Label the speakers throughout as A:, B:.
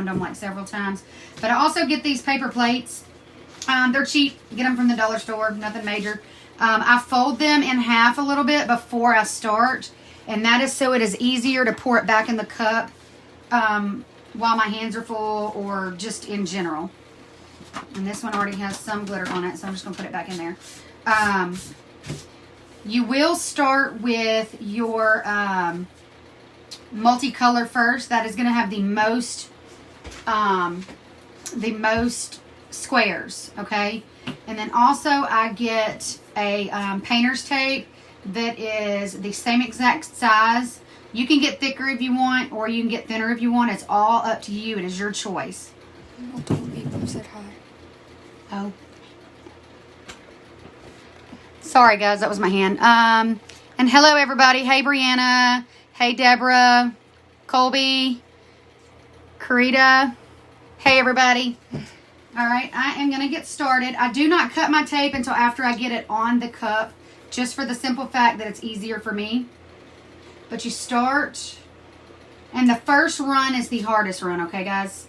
A: around them like several times. But I also get these paper plates. They're cheap. Get them from the dollar store. Nothing major. I fold them in half a little bit before I start. And that is so it is easier to pour it back in the cup while my hands are full or just in general. And this one already has some glitter on it, so I'm just going to put it back in there. You will start with your multicolor first. That is going to have the most squares, okay? And then also I get a painter's tape that is the same exact size. You can get thicker if you want, or you can get thinner if you want. It's all up to you. It is your choice.
B: Multiple people said hi.
A: Oh. Sorry, guys. That was my hand. And hello, everybody. Hey, Brianna. Hey, Deborah. Colby. Karita. Hey, everybody. All right. I am going to get started. I do not cut my tape until after I get it on the cup, just for the simple fact that it's easier for me. But you start, and the first run is the hardest run, okay, guys?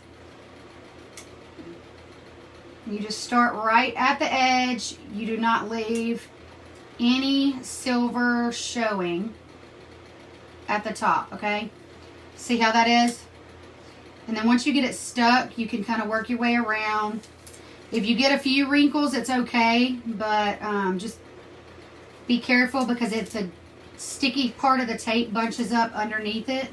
A: You just start right at the edge. You do not leave any silver showing at the top, okay? See how that is? And then once you get it stuck, you can kind of work your way around. If you get a few wrinkles, it's okay, but just be careful because it's a sticky part of the tape bunches up underneath it.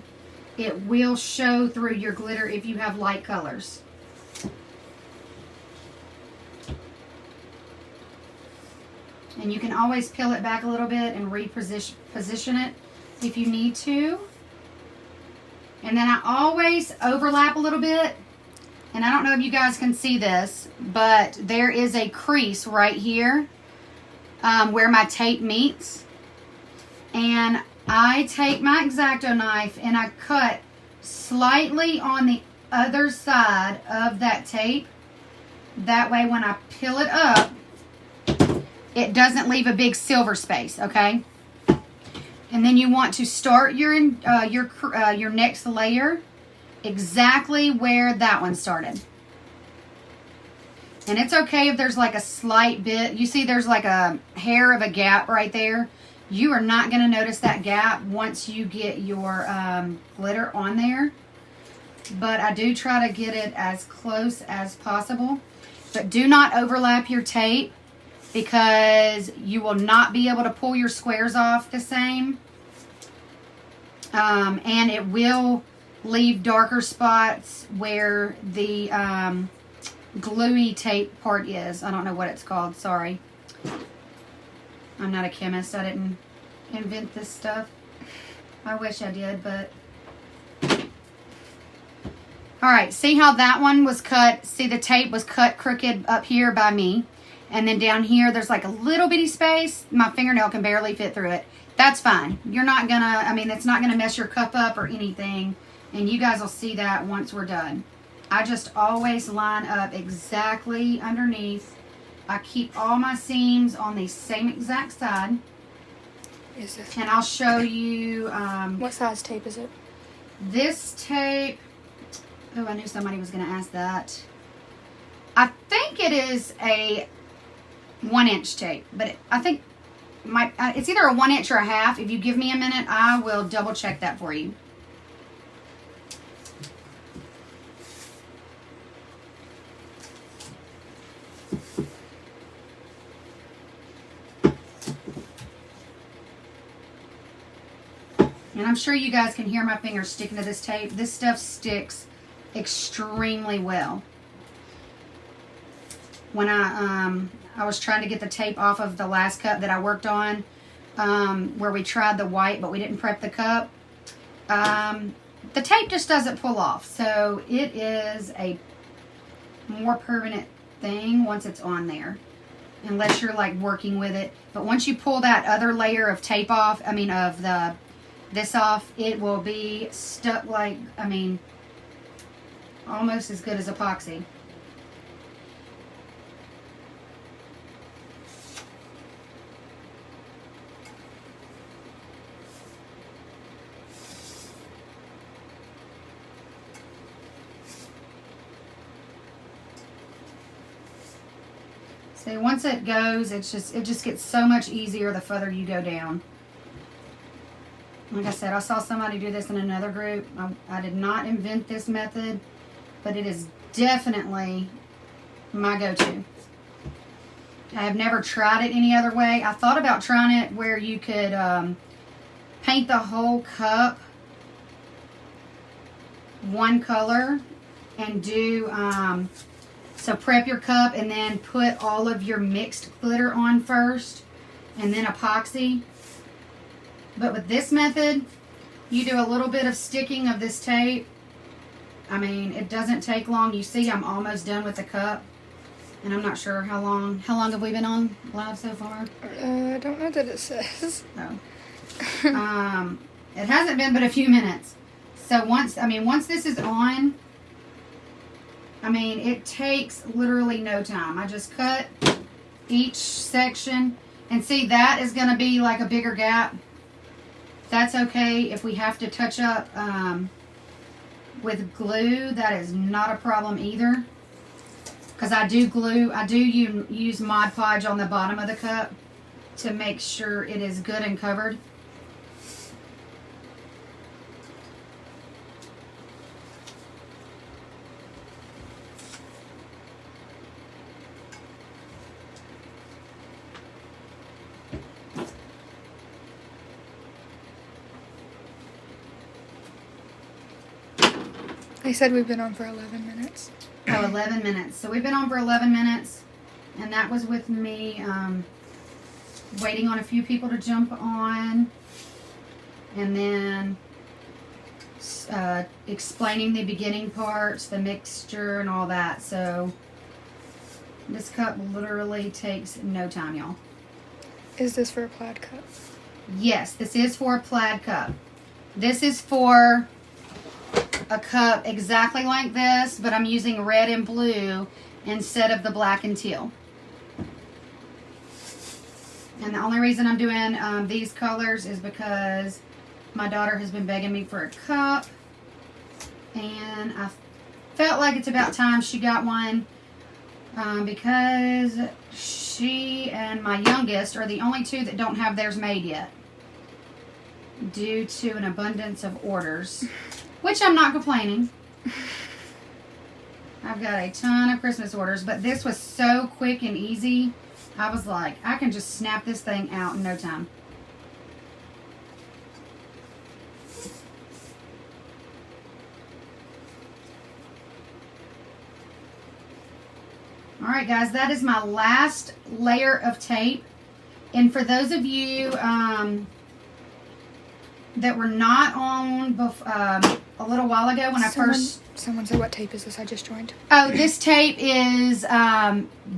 A: It will show through your glitter if you have light colors. And you can always peel it back a little bit and position it if you need to. And then I always overlap a little bit. And I don't know if you guys can see this, but there is a crease right here where my tape meets. And I take my X-Acto knife and I cut slightly on the other side of that tape. That way when I peel it up, it doesn't leave a big silver space, okay? And then you want to start your next layer exactly where that one started. And it's okay if there's like a slight bit. You see there's like a hair of a gap right there. You are not going to notice that gap once you get your glitter on there. But I do try to get it as close as possible. But do not overlap your tape, because you will not be able to pull your squares off the same. And it will leave darker spots where the gluey tape part is. I don't know what it's called. Sorry. I'm not a chemist. I didn't invent this stuff. I wish I did, but... Alright, see how that one was cut? See, the tape was cut crooked up here by me. And then down here, there's like a little bitty space. My fingernail can barely fit through it. That's fine. You're not gonna, I mean, it's not gonna mess your cup up or anything. And you guys will see that once we're done. I just always line up exactly underneath. I keep all my seams on the same exact side.
B: Is it?
A: And I'll show you.
B: What size tape is it?
A: This tape. Oh, I knew somebody was going to ask that. I think it is a 1-inch tape, but I think it's either a 1 inch or a half. If you give me a minute, I will double check that for you. And I'm sure you guys can hear my fingers sticking to this tape. This stuff sticks extremely well. When I was trying to get the tape off of the last cup that I worked on, where we tried the white but we didn't prep the cup, the tape just doesn't pull off. So it is a more permanent thing once it's on there, unless you're like working with it. But once you pull that other layer of tape off, I mean of this off, it will be stuck like, I mean, almost as good as epoxy. See, once it goes, it just gets so much easier the further you go down. Like I said, I saw somebody do this in another group. I did not invent this method, but it is definitely my go-to. I have never tried it any other way. I thought about trying it where you could paint the whole cup one color and do, so prep your cup and then put all of your mixed glitter on first and then epoxy. But with this method, you do a little bit of sticking of this tape. I mean, it doesn't take long. You see, I'm almost done with the cup. And I'm not sure how long have we been on live so far?
B: I don't know that it says.
A: Oh. It hasn't been but a few minutes. So once this is on, I mean, it takes literally no time. I just cut each section. And see, that is going to be like a bigger gap. That's okay if we have to touch up with glue. That is not a problem either. Because I do use Mod Podge on the bottom of the cup to make sure it is good and covered.
B: They said we've been on for 11 minutes.
A: Oh, 11 minutes. So we've been on for 11 minutes. And that was with me waiting on a few people to jump on. And then explaining the beginning parts, the mixture, and all that. So this cup literally takes no time, y'all.
B: Is this for a plaid cup?
A: Yes, this is for a plaid cup. This is for a cup exactly like this, but I'm using red and blue instead of the black and teal. And the only reason I'm doing these colors is because my daughter has been begging me for a cup, and I felt like it's about time she got one because she and my youngest are the only two that don't have theirs made yet due to an abundance of orders. Which I'm not complaining. I've got a ton of Christmas orders, but this was so quick and easy. I was like, I can just snap this thing out in no time. Alright guys, that is my last layer of tape. And for those of you that were not on a little while ago when
B: Someone said, what tape is this? I just joined.
A: Oh, this tape is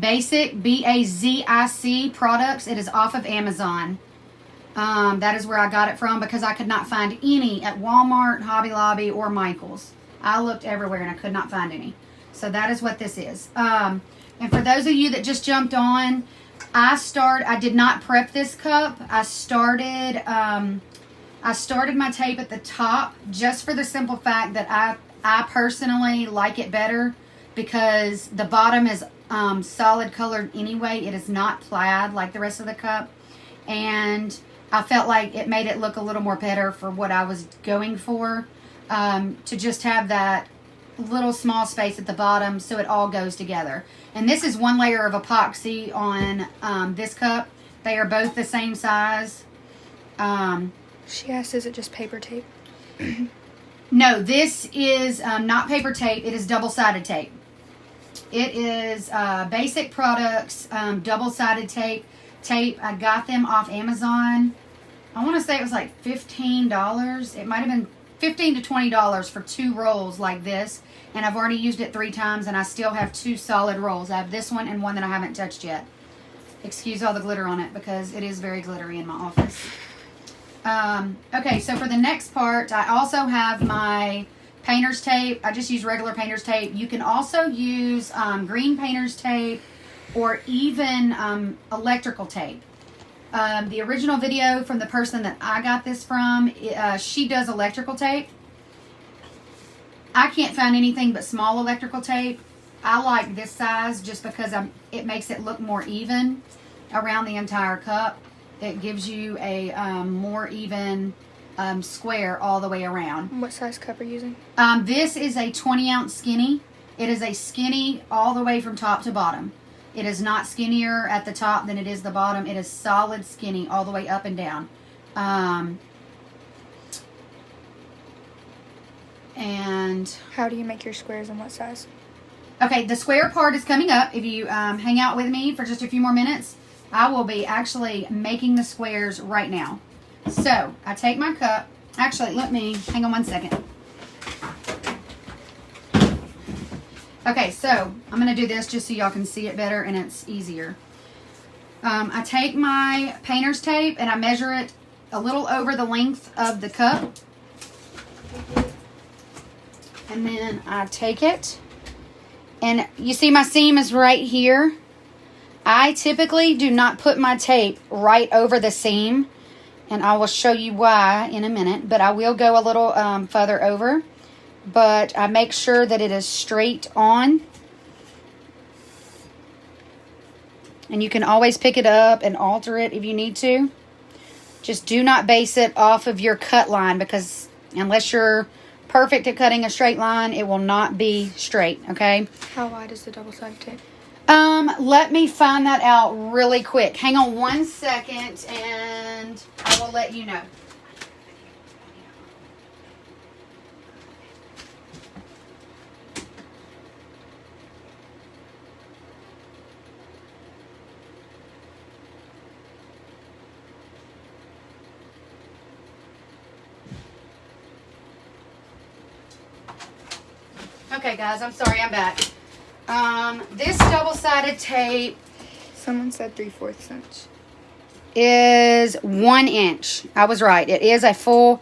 A: Basic, B-A-Z-I-C products. It is off of Amazon. That is where I got it from because I could not find any at Walmart, Hobby Lobby, or Michael's. I looked everywhere and I could not find any. So that is what this is. And for those of you that just jumped on, I did not prep this cup. I started my tape at the top just for the simple fact that I personally like it better because the bottom is solid colored anyway. It is not plaid like the rest of the cup. And I felt like it made it look a little more better for what I was going for. To just have that little small space at the bottom so it all goes together. And this is one layer of epoxy on this cup. They are both the same size.
B: She asked, is it just paper tape?
A: No, this is not paper tape. It is double-sided tape. It is Basic Products double-sided tape. I got them off Amazon. I want to say it was like $15. It might have been $15 to $20 for 2 rolls like this. And I've already used it 3 times, and I still have 2 solid rolls. I have this one and one that I haven't touched yet. Excuse all the glitter on it because it is very glittery in my office. Okay, so for the next part, I also have my painter's tape. I just use regular painter's tape. You can also use green painter's tape or even electrical tape. The original video from the person that I got this from, she does electrical tape. I can't find anything but small electrical tape. I like this size just because it makes it look more even around the entire cup. It gives you a more even square all the way around.
B: What size cup are you using?
A: This is a 20-ounce skinny. It is a skinny all the way from top to bottom. It is not skinnier at the top than it is the bottom. It is solid skinny all the way up and down. And
B: how do you make your squares and what size?
A: Okay, the square part is coming up. If you hang out with me for just a few more minutes, I will be actually making the squares right now. So, I take my cup. Actually, hang on one second. Okay, so I'm going to do this just so y'all can see it better and it's easier. I take my painter's tape and I measure it a little over the length of the cup. And then I take it. And you see my seam is right here. I typically do not put my tape right over the seam. And I will show you why in a minute. But I will go a little further over. But I make sure that it is straight on. And you can always pick it up and alter it if you need to. Just do not base it off of your cut line, because unless you're perfect at cutting a straight line, it will not be straight, okay?
B: How wide is the double-sided tape?
A: Let me find that out really quick. Hang on one second and I will let you know. Okay, guys, I'm sorry, I'm back. This double-sided tape,
B: someone said 3/4 inch,
A: is 1 inch. I was right. It is a full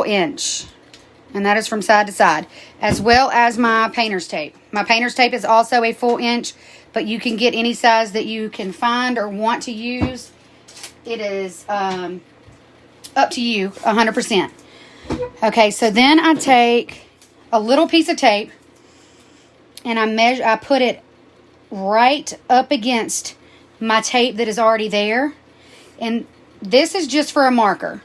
A: inch, and that is from side to side, as well as my painter's tape. My painter's tape is also a full inch, but you can get any size that you can find or want to use. It is up to you 100%. Okay, so then I take a little piece of tape and I put it right up against my tape that is already there. And this is just for a marker.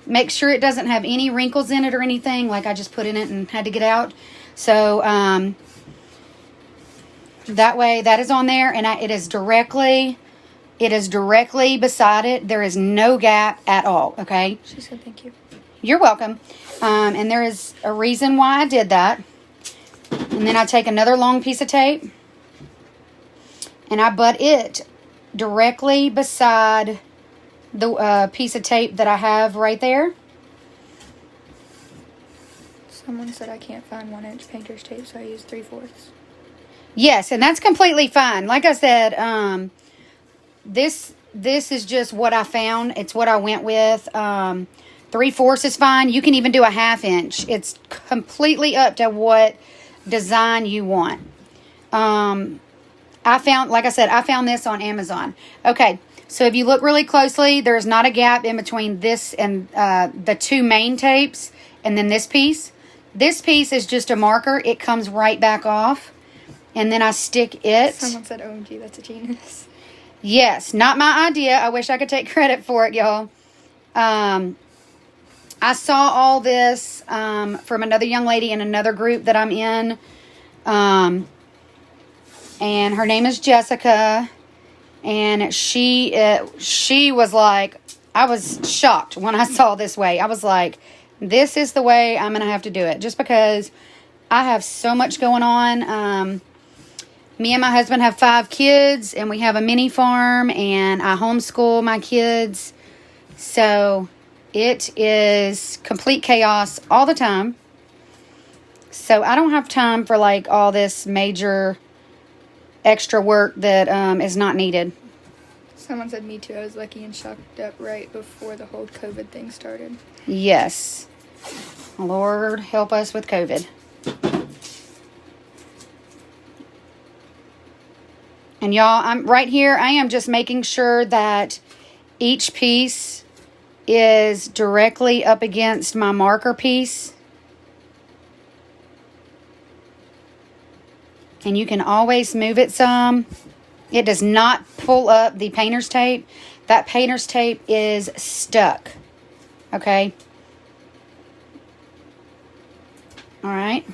A: Make sure it doesn't have any wrinkles in it or anything, like I just put in it and had to get out. So that way that is on there, and it is directly beside it. There is no gap at all, okay?
B: She said thank you.
A: You're welcome. And there is a reason why I did that. And then I take another long piece of tape and I butt it directly beside the piece of tape that I have right there.
B: Someone said I can't find 1 inch painter's tape, so I use 3/4.
A: Yes, and that's completely fine. Like I said, this is just what I found. It's what I went with. 3/4 is fine. You can even do a 1/2 inch. It's completely up to what design you want. I found this on Amazon. Okay, so if you look really closely, there's not a gap in between this and the two main tapes and then this piece. This piece is just a marker. It comes right back off. And then I stick it.
B: Someone said, OMG, that's a genius.
A: Yes, not my idea. I wish I could take credit for it, y'all. I saw all this from another young lady in another group that I'm in. And her name is Jessica. And she was like, I was shocked when I saw this way. I was like, this is the way I'm going to have to do it. Just because I have so much going on. Me and my husband have 5 kids. And we have a mini farm. And I homeschool my kids. So it is complete chaos all the time. So I don't have time for like all this major extra work that is not needed.
B: Someone said me too. I was lucky and shocked up right before the whole COVID thing started.
A: Yes. Lord help us with COVID. And y'all, I'm right here. I am just making sure that each piece is directly up against my marker piece. And you can always move it some. It does not pull up the painter's tape. That painter's tape is stuck. Okay. All right.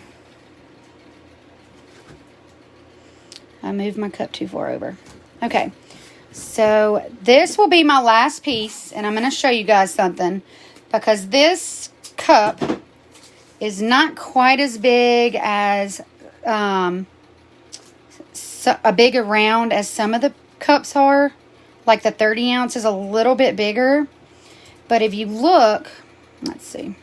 A: I moved my cup too far over. Okay. So this will be my last piece. And I'm going to show you guys something. Because this cup is not quite as big as... a bigger round as some of the cups are. Like the 30 ounce is a little bit bigger. But if you look, let's see.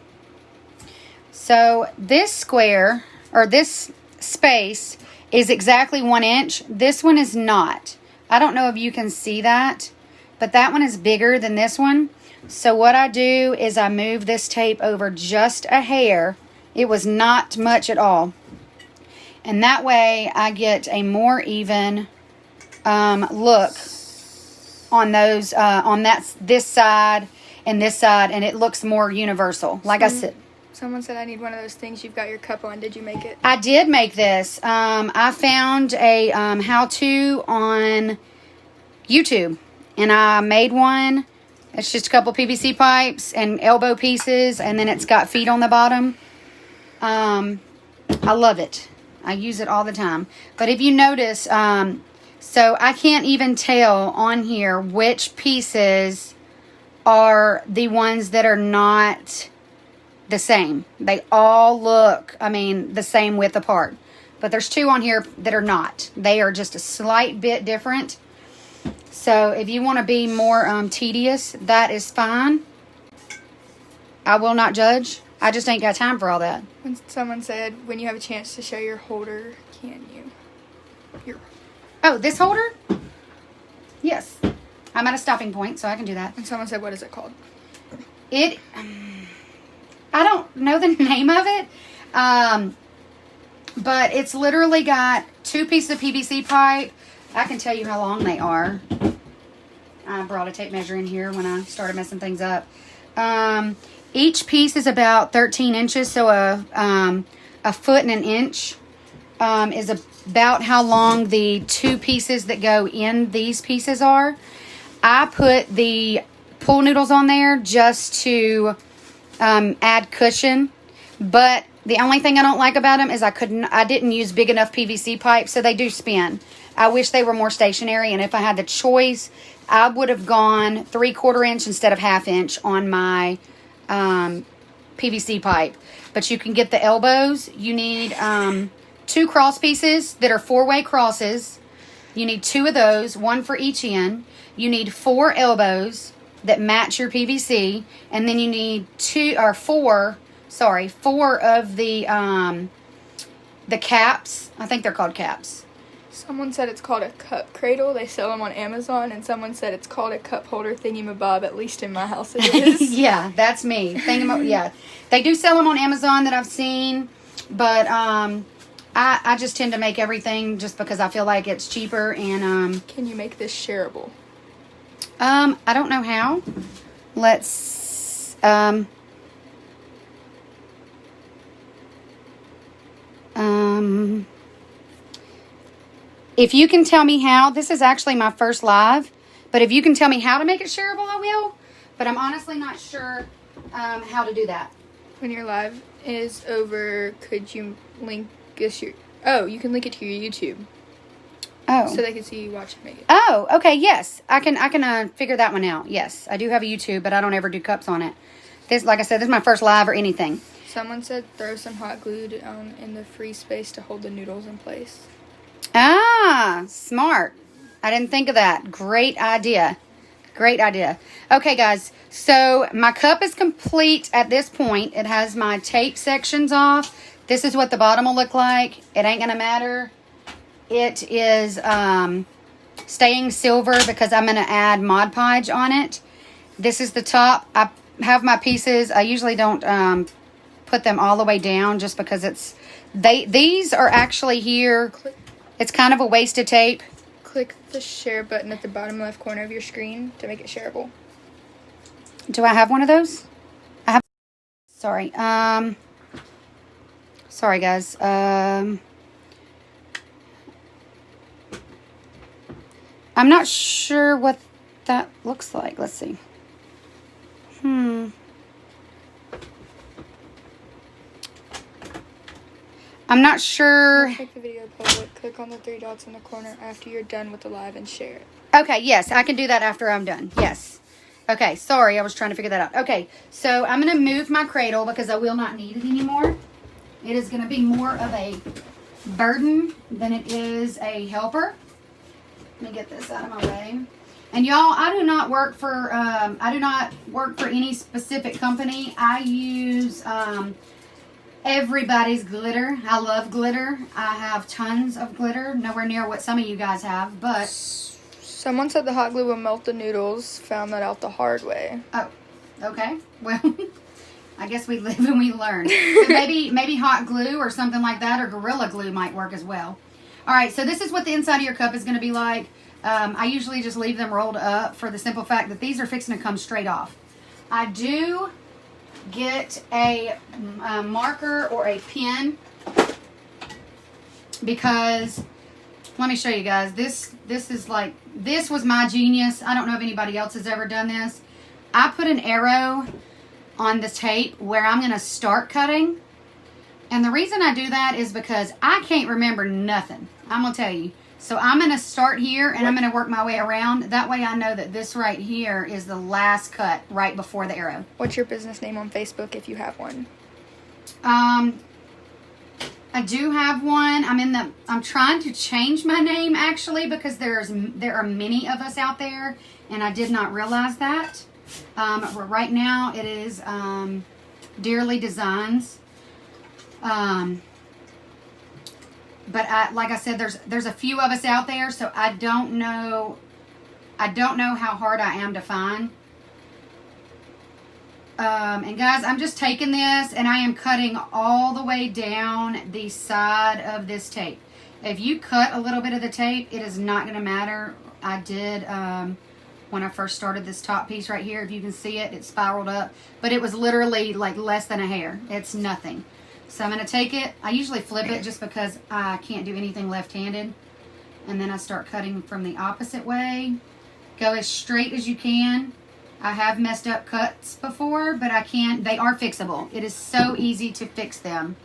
A: So this square, or this space, is exactly 1 inch. This one is not. I don't know if you can see that, but that one is bigger than this one. So what I do is I move this tape over just a hair. It was not much at all. And that way I get a more even look on those, this side and this side, and it looks more universal. Like I said.
B: Someone said I need one of those things you've got your cup on. Did you make it?
A: I did make this. I found a how-to on YouTube, and I made one. It's just a couple PVC pipes and elbow pieces, and then it's got feet on the bottom. I love it. I use it all the time. But if you notice, so I can't even tell on here which pieces are the ones that are not the same. They all look, I mean, the same width apart. But there's 2 on here that are not. They are just a slight bit different. So if you want to be more tedious, that is fine. I will not judge. I just ain't got time for all that.
B: And someone said, when you have a chance to show your holder, can you? Your...
A: Oh, this holder? Yes. I'm at a stopping point, so I can do that.
B: And someone said, what is it called?
A: I don't know the name of it. But it's literally got 2 pieces of PVC pipe. I can tell you how long they are. I brought a tape measure in here when I started messing things up. Each piece is about 13 inches, so a foot and an inch is about how long the 2 pieces that go in these pieces are. I put the pool noodles on there just to add cushion, but the only thing I don't like about them is I didn't use big enough PVC pipe, so they do spin. I wish they were more stationary, and if I had the choice, I would have gone 3/4 inch instead of 1/2 inch on my PVC pipe. But you can get the elbows. You need 2 cross pieces that are 4-way crosses. You need 2 of those, 1 for each end. You need 4 elbows that match your PVC, and then you need 4 of the caps. I think they're called caps.
B: Someone said it's called a cup cradle. They sell them on Amazon. And someone said it's called a cup holder thingamabob. At least in my house it is.
A: Yeah, that's me. Yeah. They do sell them on Amazon that I've seen. But I just tend to make everything just because I feel like it's cheaper. And
B: can you make this shareable?
A: I don't know how. Let's... if you can tell me how, this is actually my first live, but if you can tell me how to make it shareable, I will. But I'm honestly not sure how to do that.
B: When your live is over, could you link us your... Oh, you can link it to your YouTube.
A: Oh.
B: So they can see you watching me.
A: Oh, okay, yes. I can figure that one out. Yes, I do have a YouTube, but I don't ever do cups on it. This, like I said, this is my first live or anything.
B: Someone said throw some hot glue in the free space to hold the noodles in place.
A: Ah, smart. I didn't think of that. Great idea. Great idea. Okay, guys. So my cup is complete at this point. It has my tape sections off. This is what the bottom will look like. It ain't going to matter. It is staying silver because I'm going to add Mod Podge on it. This is the top. I have my pieces. I usually don't put them all the way down just because these are actually here. It's kind of a wasted tape.
B: Click the share button at the bottom left corner of your screen to make it shareable.
A: Do I have one of those? I have. Sorry. Sorry, guys. I'm not sure what that looks like. Let's see. I'm not sure.
B: Make the video public. Click on the 3 dots in the corner after you're done with the live and share it.
A: Okay, yes, I can do that after I'm done. Yes. Okay, sorry, I was trying to figure that out. Okay, so I'm going to move my cradle because I will not need it anymore. It is going to be more of a burden than it is a helper. Let me get this out of my way. And y'all, I do not work for any specific company. I use everybody's glitter. I love glitter. I have tons of glitter. Nowhere near what some of you guys have, but
B: someone said the hot glue will melt the noodles. Found that out the hard way.
A: Oh, okay. Well, I guess we live and we learn. So maybe hot glue or something like that, or Gorilla Glue might work as well. All right, so this is what the inside of your cup is going to be like. I usually just leave them rolled up for the simple fact that these are fixing to come straight off. I do get a marker or a pen because, let me show you guys. This was my genius. I don't know if anybody else has ever done this. I put an arrow on the tape where I'm going to start cutting. And the reason I do that is because I can't remember nothing. I'm going to tell you. So I'm going to start here and I'm going to work my way around. That way I know that this right here is the last cut right before the arrow.
B: What's your business name on Facebook if you have one?
A: I do have one. I'm trying to change my name actually because there are many of us out there and I did not realize that. Right now it is Dearly Designs. But like I said, there's a few of us out there, so I don't know how hard I am to find. And guys, I'm just taking this and I am cutting all the way down the side of this tape. If you cut a little bit of the tape, it is not going to matter. I did when I first started this top piece right here. If you can see it, it spiraled up, but it was literally like less than a hair. It's nothing. So I'm going to take it. I usually flip it just because I can't do anything left-handed. And then I start cutting from the opposite way. Go as straight as you can. I have messed up cuts before, but I can. They are fixable. It is so easy to fix them.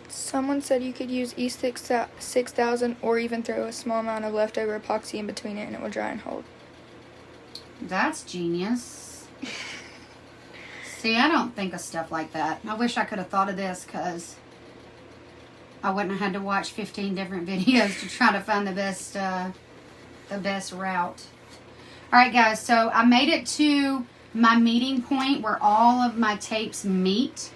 B: Someone said you could use E6000 or even throw a small amount of leftover epoxy in between it and it will dry and hold.
A: That's genius. See, I don't think of stuff like that. I wish I could have thought of this because I wouldn't have had to watch 15 different videos to try to find the best route. All right, guys, so I made it to my meeting point where all of my tapes meet.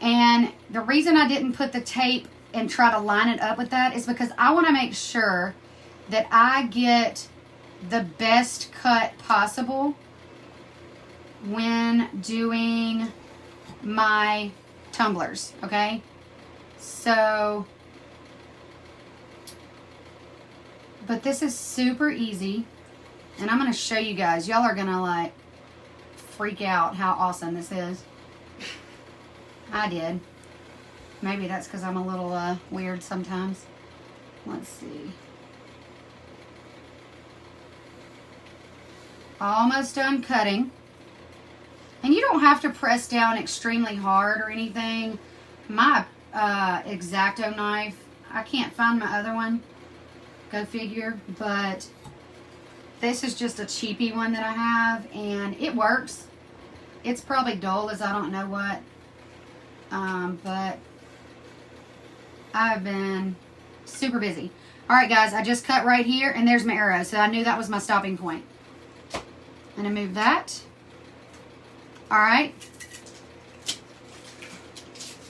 A: And the reason I didn't put the tape and try to line it up with that is because I want to make sure that I get the best cut possible when doing my tumblers, okay? So, but this is super easy, and I'm going to show you guys. Y'all are going to, like, freak out how awesome this is. I did. Maybe that's because I'm a little weird sometimes. Let's see. Almost done cutting. And you don't have to press down extremely hard or anything. My X-Acto knife, I can't find my other one. Go figure. But this is just a cheapy one that I have. And it works. It's probably dull as I don't know what. But I've been super busy. Alright guys, I just cut right here. And there's my arrow. So I knew that was my stopping point. I'm going to move that. Alright.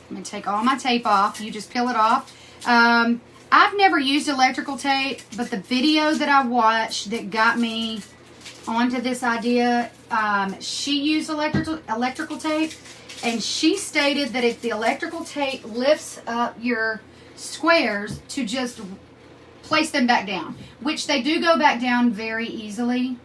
A: I'm going to take all my tape off. You just peel it off. I've never used electrical tape, but the video that I watched that got me onto this idea, she used electrical tape, and she stated that if the electrical tape lifts up your squares, to just place them back down, which they do go back down very easily.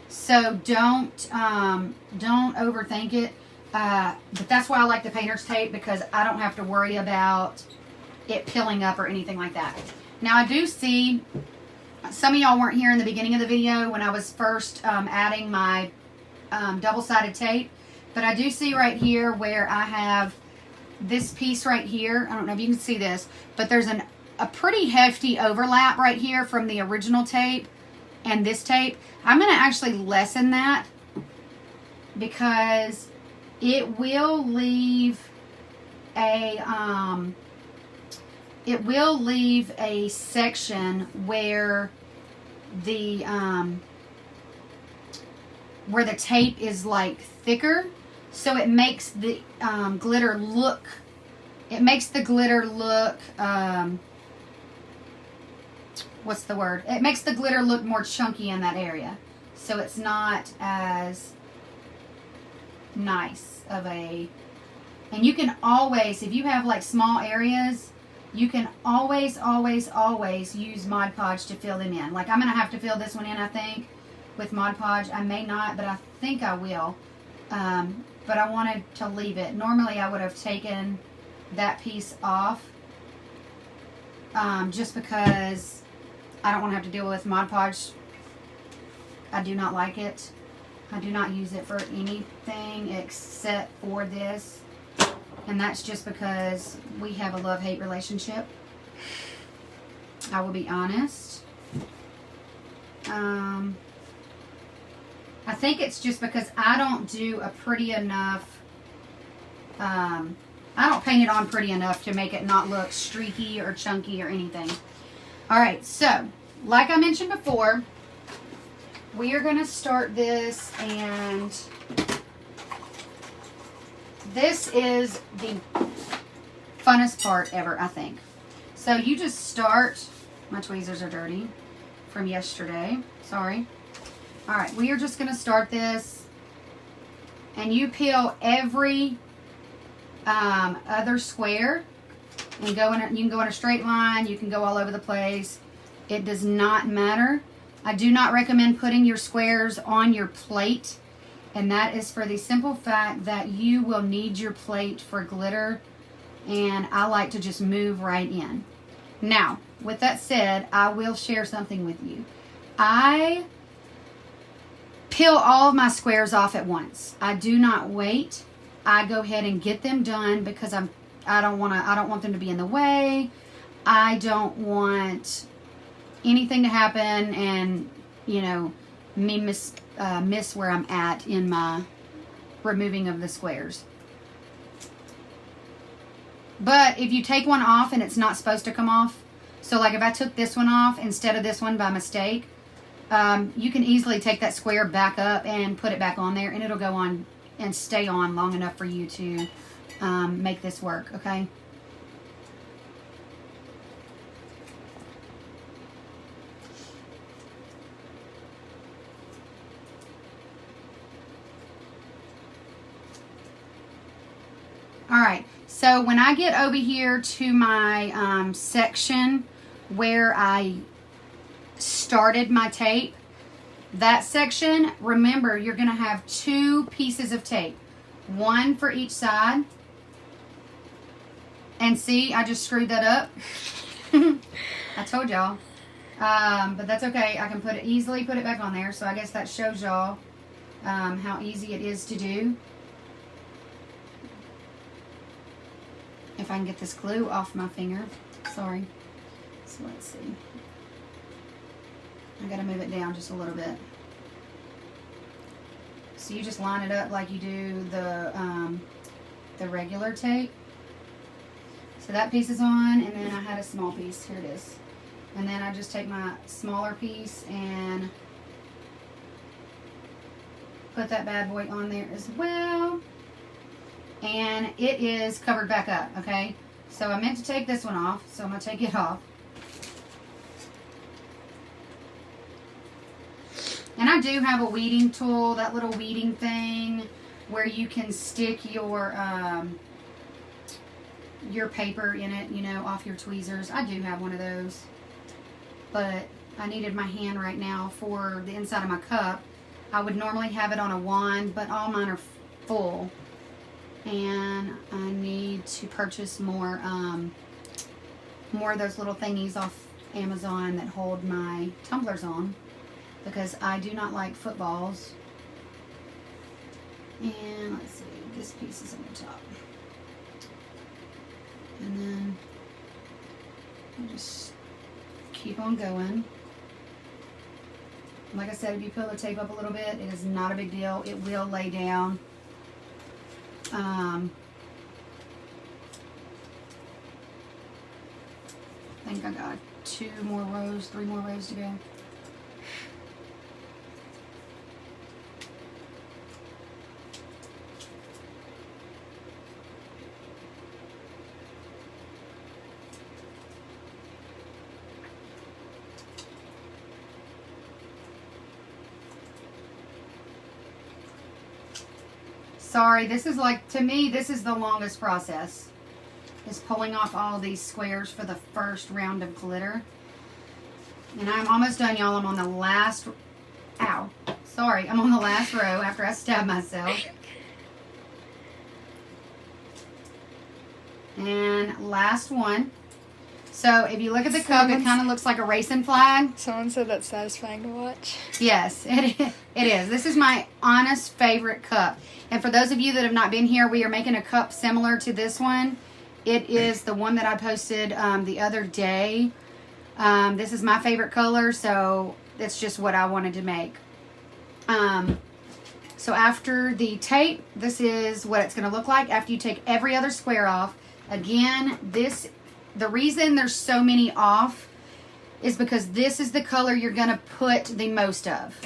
A: So don't overthink it. But that's why I like the painter's tape, because I don't have to worry about it peeling up or anything like that. Now I do see some of y'all weren't here in the beginning of the video when I was first adding my double-sided tape, but I do see right here where I have this piece right here. I don't know if you can see this, but there's a pretty hefty overlap right here from the original tape and this tape. I'm going to actually lessen that because it will leave a section where the tape is like thicker, so it makes the glitter look. It makes the glitter look. What's the word? It makes the glitter look more chunky in that area, so it's not as nice of a. And you can always, if you have like small areas, you can always use Mod Podge to fill them in. Like I'm going to have to fill this one in, I think, with Mod Podge. I may not, but I think I will. But I wanted to leave it. Normally I would have taken that piece off just because I don't want to have to deal with Mod Podge. I do not like it. I do not use it for anything except for this. And that's just because we have a love-hate relationship. I will be honest. I think it's just because I don't do a pretty enough, I don't paint it on pretty enough to make it not look streaky or chunky or anything. Alright, so, like I mentioned before, we are going to start this, and this is the funnest part ever, I think. So you just start, my tweezers are dirty from yesterday, sorry. Alright, we are just going to start this, and you peel every other square, and you can go in a straight line, you can go all over the place. It does not matter. I do not recommend putting your squares on your plate, and that is for the simple fact that you will need your plate for glitter, and I like to just move right in. Now, with that said, I will share something with you. I peel all of my squares off at once. I do not wait. I go ahead and get them done because I don't want them to be in the way. I don't want anything to happen and, you know, me miss where I'm at in my removing of the squares. But if you take one off and it's not supposed to come off, so like if I took this one off instead of this one by mistake, you can easily take that square back up and put it back on there, and it'll go on and stay on long enough for you to make this work, okay? Alright, so when I get over here to my section where I started my tape, that section, remember, you're going to have 2 pieces of tape. One for each side. And see, I just screwed that up. I told y'all. But that's okay. I can easily put it back on there. So I guess that shows y'all how easy it is to do. If I can get this glue off my finger. Sorry. So let's see. I gotta move it down just a little bit. So you just line it up like you do the regular tape. So that piece is on, and then I had a small piece. Here it is. And then I just take my smaller piece and put that bad boy on there as well. And it is covered back up, okay? So I meant to take this one off, so I'm going to take it off. And I do have a weeding tool, that little weeding thing where you can stick your paper in it, you know, off your tweezers. I do have one of those. But I needed my hand right now for the inside of my cup. I would normally have it on a wand, but all mine are full. And I need to purchase more of those little thingies off Amazon that hold my tumblers on, because I do not like footballs. And let's see, this piece is on the top. And then you just keep on going. Like I said, if you pull the tape up a little bit, it is not a big deal. It will lay down. I think I got 3 more rows to go. Sorry, this is like, to me, this is the longest process, is pulling off all these squares for the first round of glitter. And I'm almost done, y'all. I'm on the last, ow, sorry, I'm on the last row after I stabbed myself. And last one. So if you look at the cup, it kind of looks like a racing flag.
B: Someone said that's satisfying to watch.
A: Yes, it is. This is my honest favorite cup. And for those of you that have not been here, we are making a cup similar to this one. It is the one that I posted the other day. This is my favorite color, so it's just what I wanted to make. So after the tape, this is what it's going to look like after you take every other square off. Again, the reason there's so many off is because this is the color you're going to put the most of.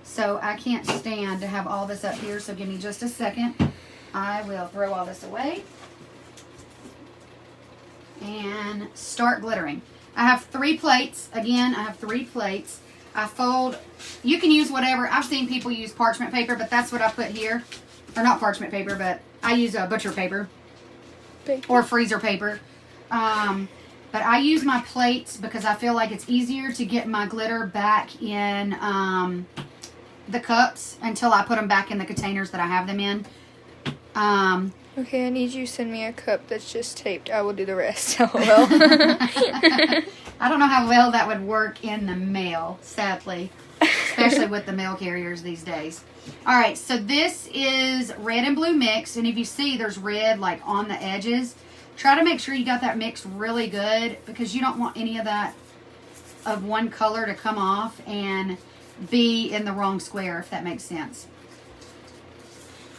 A: So I can't stand to have all this up here, so give me just a second. I will throw all this away and start glittering. I have 3 plates. Again, I have 3 plates. I fold, you can use whatever. I've seen people use parchment paper, but that's what I put here. Or not parchment paper, but I use butcher paper. Or freezer paper. But I use my plates because I feel like it's easier to get my glitter back in the cups until I put them back in the containers that I have them in.
B: Okay, I need you to send me a cup that's just taped. I will do the rest. LOL.
A: I don't know how well that would work in the mail, sadly. Especially with the mail carriers these days. Alright, so this is red and blue mixed. And if you see, there's red like on the edges. Try to make sure you got that mixed really good, because you don't want any of that of one color to come off and be in the wrong square, if that makes sense.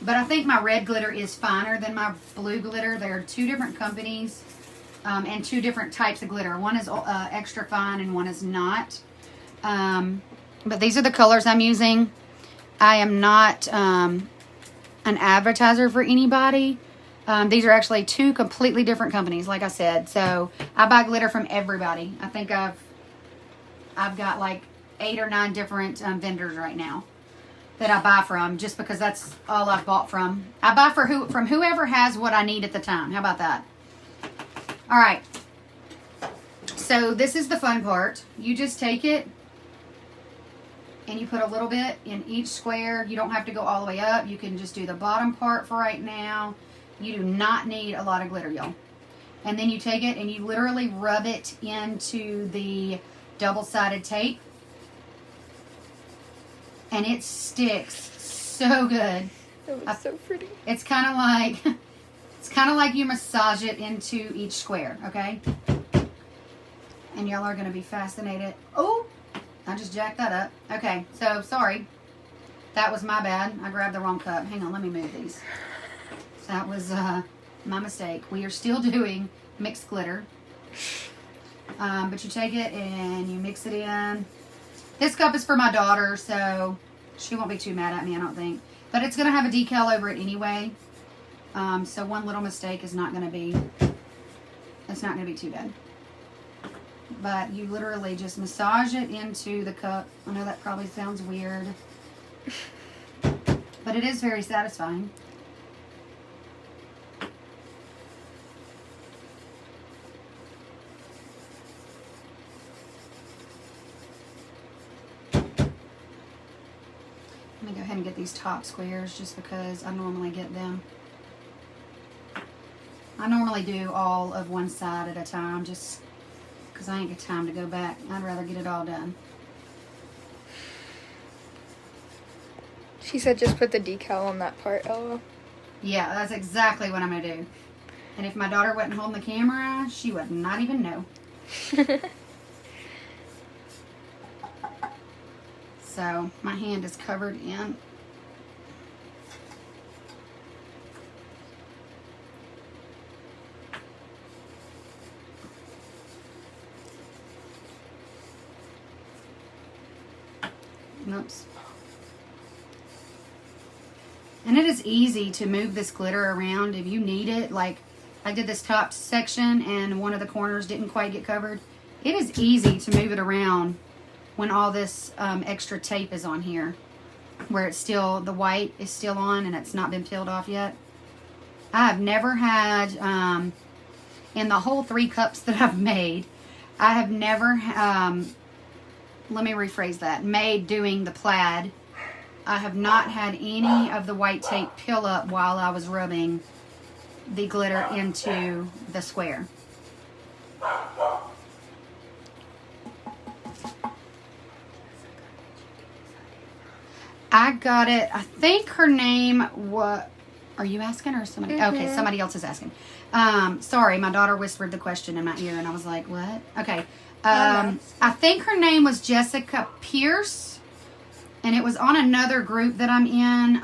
A: But I think my red glitter is finer than my blue glitter. There are 2 different companies and 2 different types of glitter. One is extra fine and one is not. But these are the colors I'm using. I am not an advertiser for anybody. These are actually 2 completely different companies, like I said. So I buy glitter from everybody. I think I've got like 8 or 9 different vendors right now that I buy from, just because that's all I've bought from. I buy from whoever has what I need at the time. How about that? All right. So this is the fun part. You just take it and you put a little bit in each square. You don't have to go all the way up. You can just do the bottom part for right now. You do not need a lot of glitter, y'all. And then you take it and you literally rub it into the double-sided tape. And it sticks so good.
B: That was so pretty.
A: It's kind of like you massage it into each square, okay? And y'all are going to be fascinated. Oh, I just jacked that up. Okay, so sorry. That was my bad. I grabbed the wrong cup. Hang on, let me move these. That was my mistake. We are still doing mixed glitter. But you take it and you mix it in. This cup is for my daughter, so she won't be too mad at me, I don't think. But it's going to have a decal over it anyway. So one little mistake is not going to be, it's not going to be too bad. But you literally just massage it into the cup. I know that probably sounds weird, but it is very satisfying. I'm going to go ahead and get these top squares just because I normally get them. I normally do all of one side at a time just because I ain't got time to go back. I'd rather get it all done.
B: She said just put the decal on that part, LOL.
A: Yeah, that's exactly what I'm going to do. And if my daughter wasn't holding the camera, she would not even know. So, my hand is covered in. Oops. And it is easy to move this glitter around if you need it. Like, I did this top section and one of the corners didn't quite get covered. It is easy to move it around when all this extra tape is on here. Where it's still, the white is still on and it's not been peeled off yet. I have never had, in the whole 3 cups that I've made, I have never, let me rephrase that, made doing the plaid. I have not had any of the white tape peel up while I was rubbing the glitter into the square. I got it. I think her name was... Are you asking or somebody?
B: Mm-hmm.
A: Okay, somebody else is asking. Sorry, my daughter whispered the question in my ear and I was like, what? Okay. I think her name was Jessica Pierce. And it was on another group that I'm in.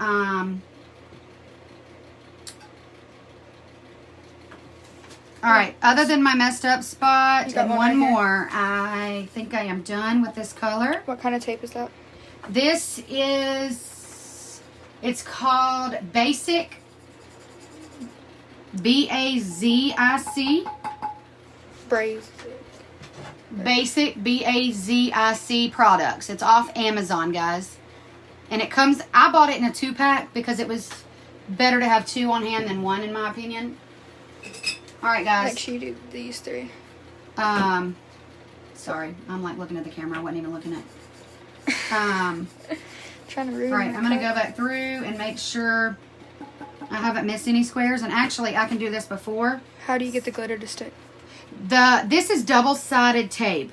A: All right. Other than my messed up spot and one more, I think I am done with this color.
B: What kind of tape is that?
A: This is, it's called Basic, B-A-Z-I-C. Basic, B-A-Z-I-C products. It's off Amazon, guys. And it comes, I bought it in a 2-pack because it was better to have 2 on hand than 1, in my opinion. Alright, guys.
B: Make sure you do these 3.
A: Sorry. I'm like looking at the camera. I wasn't even looking at
B: Trying to ruin
A: Alright, I'm going to go back through and make sure I haven't missed any squares. And actually, I can do this before.
B: How do you get the glitter to stick?
A: This is double-sided tape.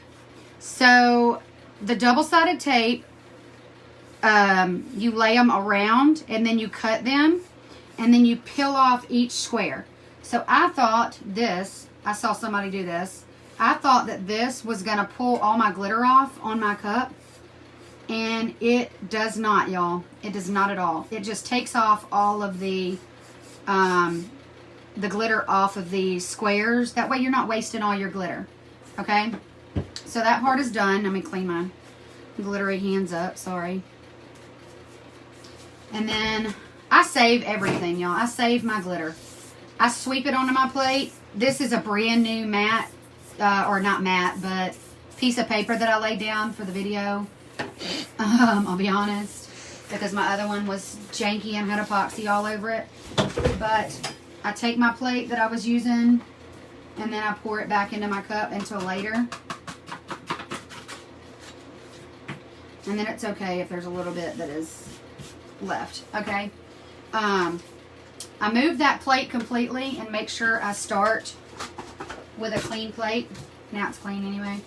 A: So, the double-sided tape, you lay them around and then you cut them and then you peel off each square. So, I thought this, I saw somebody do this, I thought that this was going to pull all my glitter off on my cup. And it does not, y'all. It does not at all. It just takes off all of the glitter off of the squares. That way you're not wasting all your glitter. Okay? So that part is done. Let me clean my glittery hands up. Sorry. And then I save everything, y'all. I save my glitter. I sweep it onto my plate. This is a brand new matte, or not matte, but piece of paper that I laid down for the video. I'll be honest, because my other one was janky and had epoxy all over it. But I take my plate that I was using and then I pour it back into my cup until later. And then it's okay if there's a little bit that is left. Okay. I move that plate completely and make sure I start with a clean plate. Now it's clean anyway.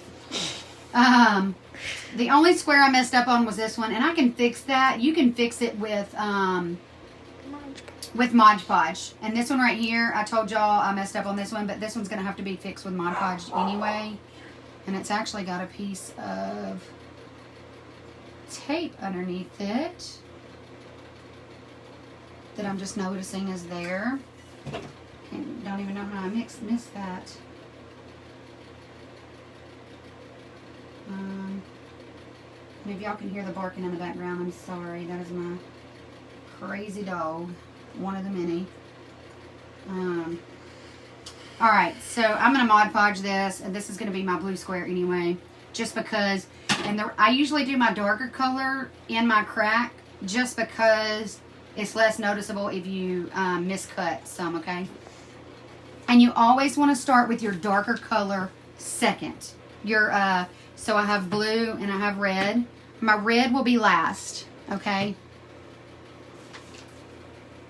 A: The only square I messed up on was this one, and I can fix that. You can fix it with Mod Podge. And this one right here, I told y'all I messed up on this one, but this one's going to have to be fixed with Mod Podge anyway. And it's actually got a piece of tape underneath it that I'm just noticing is there. Don't even know how I missed that. Maybe y'all can hear the barking in the background. I'm sorry. That is my crazy dog. One of the many. Alright, so I'm going to Mod Podge this. And this is going to be my blue square anyway. Just because. And I usually do my darker color in my crack. Just because it's less noticeable if you miscut some, okay? And you always want to start with your darker color second. So I have blue and I have red. My red will be last, okay?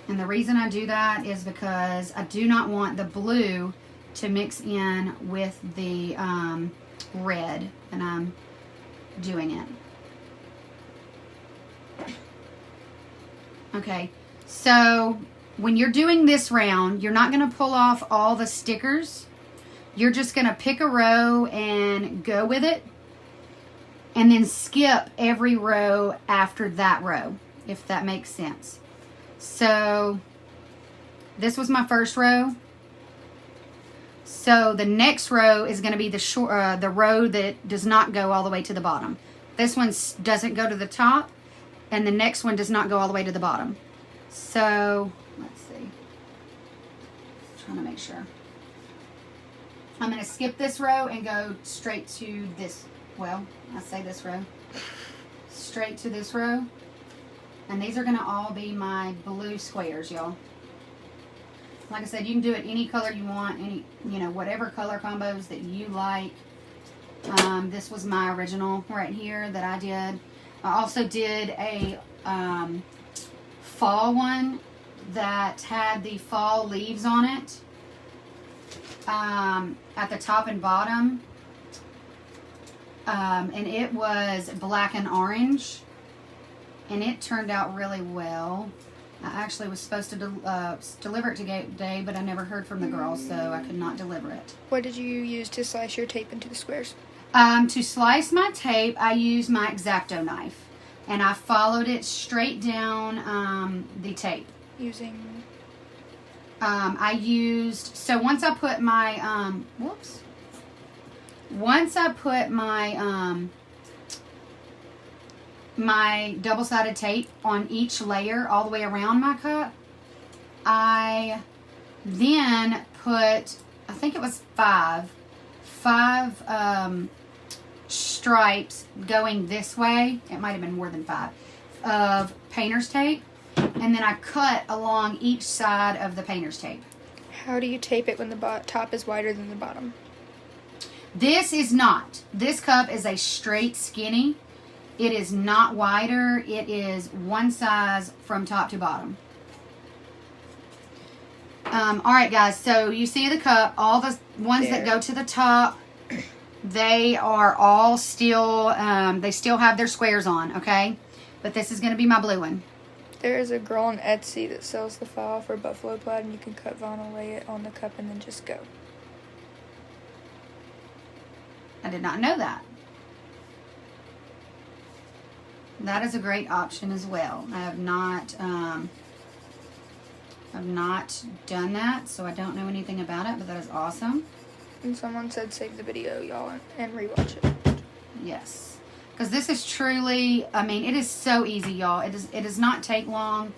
A: And the reason I do that is because I do not want the blue to mix in with the red, and I'm doing it. Okay, so when you're doing this round, you're not going to pull off all the stickers. You're just going to pick a row and go with it, and then skip every row after that row, if that makes sense. So this was my first row. So the next row is going to be the row that does not go all the way to the bottom. This one doesn't go to the top, and the next one does not go all the way to the bottom. So let's see. I'm trying to make sure. I'm going to skip this row and go straight to this. Well, I say this row. Straight to this row. And these are going to all be my blue squares, y'all. Like I said, you can do it any color you want, whatever color combos that you like. This was my original right here that I did. I also did a fall one that had the fall leaves on it at the top and bottom. And it was black and orange. And it turned out really well. I actually was supposed to deliver it today, but I never heard from the girls, so I could not deliver it.
B: What did you use to slice your tape into the squares?
A: To slice my tape, I used my X-Acto knife. And I followed it straight down the tape.
B: Using?
A: I used, so once I put my, once I put my, my double-sided tape on each layer all the way around my cup, I then put, I think it was five stripes going this way. It might have been more than 5 of painter's tape, and then I cut along each side of the painter's tape.
B: How do you tape it when the top is wider than the bottom?
A: This is not. This cup is a straight skinny. It is not wider. It is one size from top to bottom. Alright guys, so you see the cup, all the ones that go to the top, they are all still, they still have their squares on, okay? But this is going to be my blue one.
B: There is a girl on Etsy that sells the file for buffalo plaid, and you can cut vinyl, lay it on the cup, and then just go.
A: I did not know that. That is a great option as well. I have not done that, so I don't know anything about it, but that is awesome.
B: And someone said save the video, y'all, and rewatch it.
A: Yes. Because this is truly, I mean, it is so easy, y'all. It does not take long.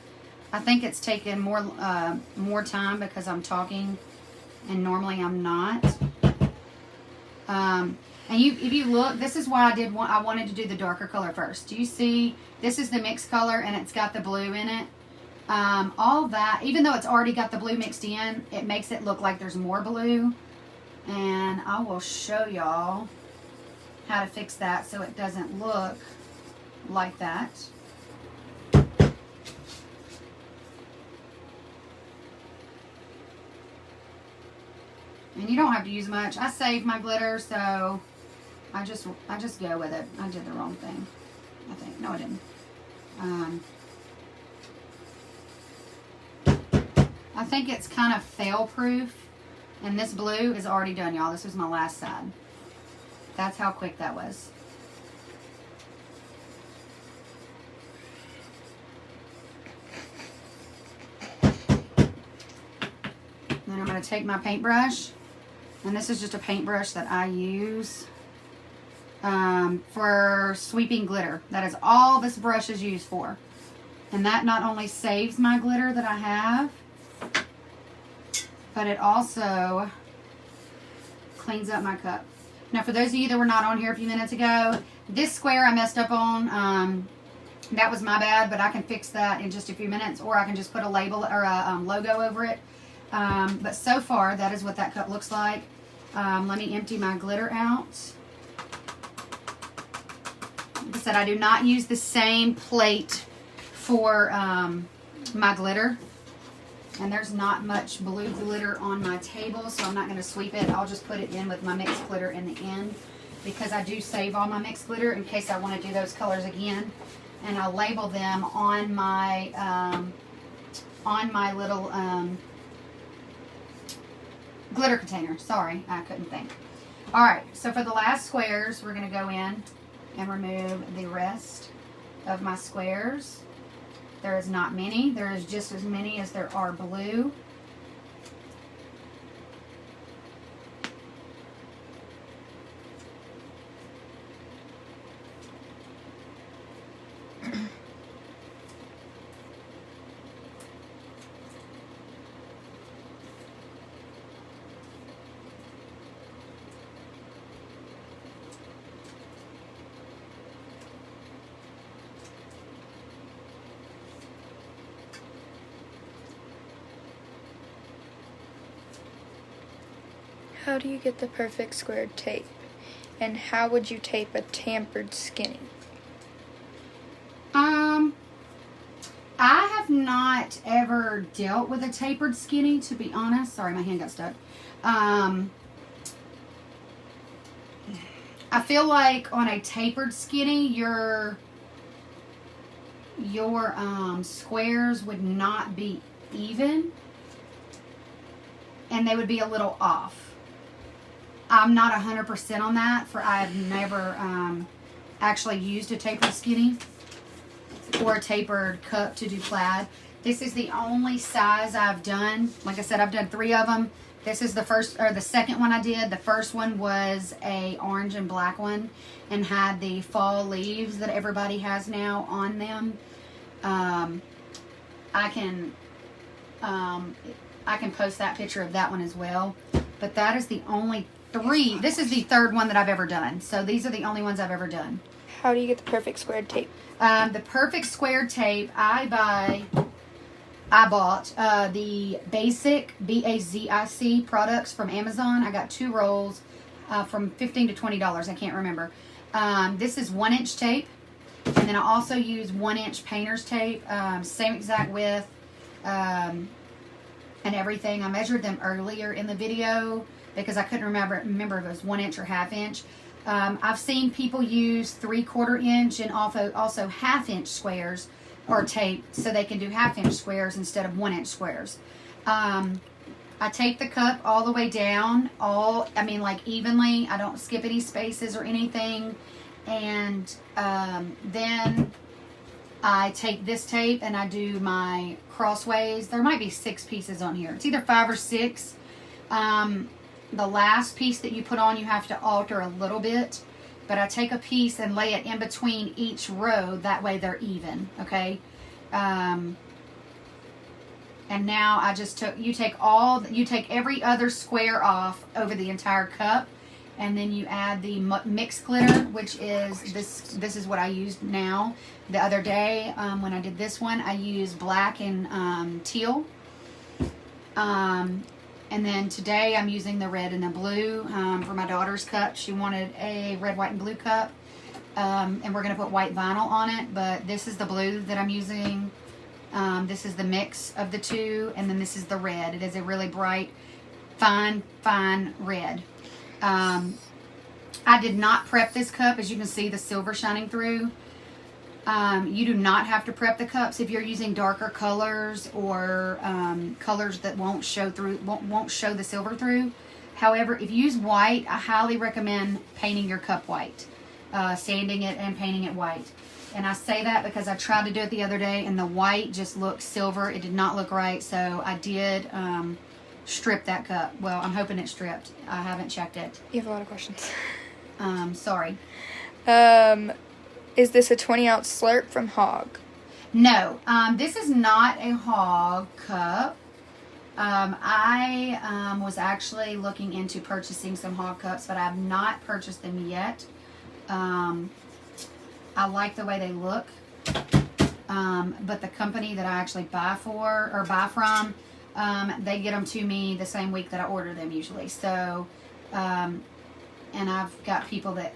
A: I think it's taken more time because I'm talking, and normally I'm not. And if you look, this is why I wanted to do the darker color first. Do you see? This is the mixed color, and it's got the blue in it. All that, even though it's already got the blue mixed in, it makes it look like there's more blue. And I will show y'all how to fix that so it doesn't look like that. And you don't have to use much. I saved my glitter, so I just go with it. I did the wrong thing, I think. No, I didn't. I think it's kind of fail-proof. And this blue is already done, y'all. This was my last side. That's how quick that was. Then I'm going to take my paintbrush. And this is just a paintbrush that I use for sweeping glitter. That is all this brush is used for. And that not only saves my glitter that I have, but it also cleans up my cup. Now, for those of you that were not on here a few minutes ago, this square I messed up on. That was my bad, but I can fix that in just a few minutes, or I can just put a label or a logo over it. But so far, that is what that cup looks like. Let me empty my glitter out. Like I said, I do not use the same plate for my glitter. And there's not much blue glitter on my table, so I'm not going to sweep it. I'll just put it in with my mixed glitter in the end. because I do save all my mixed glitter in case I want to do those colors again. And I'll label them on my little glitter container. Sorry, I couldn't think. All right, so for the last squares, we're going to go in and remove the rest of my squares. There is not many. There is just as many as there are blue.
B: How do you get the perfect squared tape? And how would you tape a tampered skinny?
A: I have not ever dealt with a tapered skinny, to be honest. Sorry, my hand got stuck. I feel like on a tapered skinny, your squares would not be even, and they would be a little off. I'm not 100% on that, for I have never actually used a tapered skinny or a tapered cup to do plaid. This is the only size I've done. Like I said, I've done 3 of them. This is the first, or the second one I did. The first one was a orange and black one and had the fall leaves that everybody has now on them. I can post that picture of that one as well. But that is the only 3. This is the 3rd one that I've ever done. So these are the only ones I've ever done.
B: How do you get the perfect squared tape?
A: The perfect squared tape, I bought the basic BAZIC products from Amazon. I got 2 rolls from $15 to $20. I can't remember. This is 1-inch tape. And then I also use 1-inch painter's tape. Same exact width and everything. I measured them earlier in the video because I couldn't remember if it was 1 inch or 1/2 inch. I've seen people use 3/4 inch and also 1/2 inch squares or tape so they can do 1/2 inch squares instead of 1 inch squares. I tape the cup all the way down, like evenly. I don't skip any spaces or anything. And then I take this tape and I do my crossways. There might be 6 pieces on here. It's either 5 or 6. The last piece that you put on, you have to alter a little bit. But I take a piece and lay it in between each row. That way they're even, okay? And now I just you take every other square off over the entire cup. And then you add the mixed glitter, which is this is what I used now. The other day when I did this one, I used black and teal. And then today I'm using the red and the blue for my daughter's cup. She wanted a red, white, and blue cup. And we're going to put white vinyl on it. But this is the blue that I'm using. This is the mix of the 2. And then this is the red. It is a really bright, fine red. I did not prep this cup. As you can see, the silver shining through. You do not have to prep the cups if you're using darker colors or colors that won't show the silver through. However, if you use white, I highly recommend painting your cup white, sanding it and painting it white. And I say that because I tried to do it the other day and the white just looked silver. It did not look right, so I did strip that cup. Well, I'm hoping it's stripped. I haven't checked it.
B: You have a lot of questions.
A: Sorry.
B: Is this a 20-ounce slurp from Hog?
A: No, this is not a Hog cup. I was actually looking into purchasing some Hog cups, but I have not purchased them yet. I like the way they look, but the company that I actually buy from, they get them to me the same week that I order them usually. So, and I've got people that,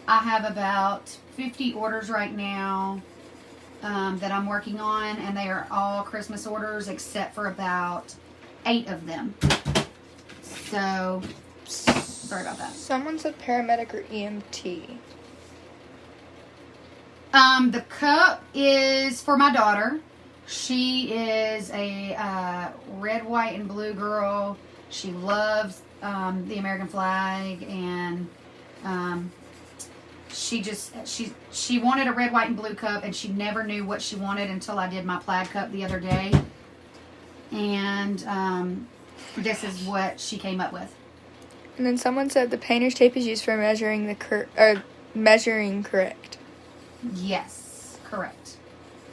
A: I have about 50 orders right now that I'm working on, and they are all Christmas orders except for about 8 of them. So Sorry about that.
B: Someone said paramedic or EMT.
A: The cup is for my daughter. She is a red, white, and blue girl. She loves the American flag, and she wanted a red, white, and blue cup, and she never knew what she wanted until I did my plaid cup the other day. And this is what she came up with.
B: And then someone said the painter's tape is used for measuring correct.
A: Yes, correct.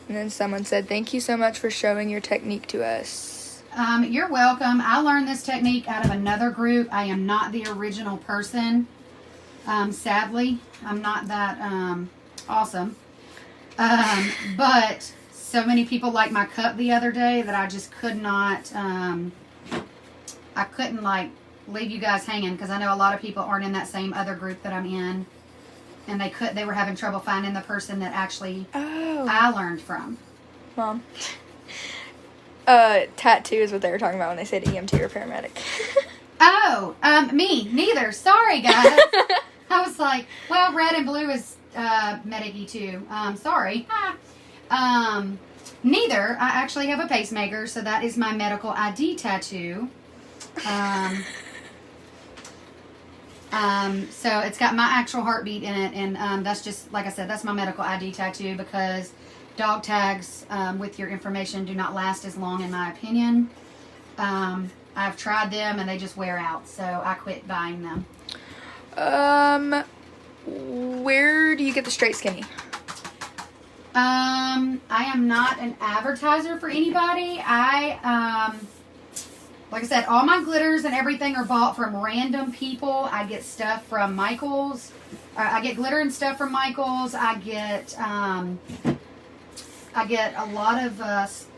B: And then someone said, thank you so much for showing your technique to us.
A: You're welcome. I learned this technique out of another group. I am not the original person. Sadly, I'm not that awesome. But so many people liked my cup the other day that I just could not, I couldn't like leave you guys hanging, because I know a lot of people aren't in that same other group that I'm in. And they were having trouble finding the person that actually I learned from.
B: Mom. Tattoo is what they were talking about when they said EMT or paramedic.
A: Me. Neither. Sorry, guys. I was like, well, red and blue is medic-y too. Sorry. Neither. I actually have a pacemaker, so that is my medical ID tattoo. So it's got my actual heartbeat in it, and that's just, like I said, that's my medical ID tattoo, because dog tags with your information do not last as long, in my opinion. I've tried them, and they just wear out, so I quit buying them.
B: Where do you get the straight skinny?
A: I am not an advertiser for anybody. Like I said, all my glitters and everything are bought from random people. I get stuff from Michael's. I get glitter and stuff from Michael's. I get a lot of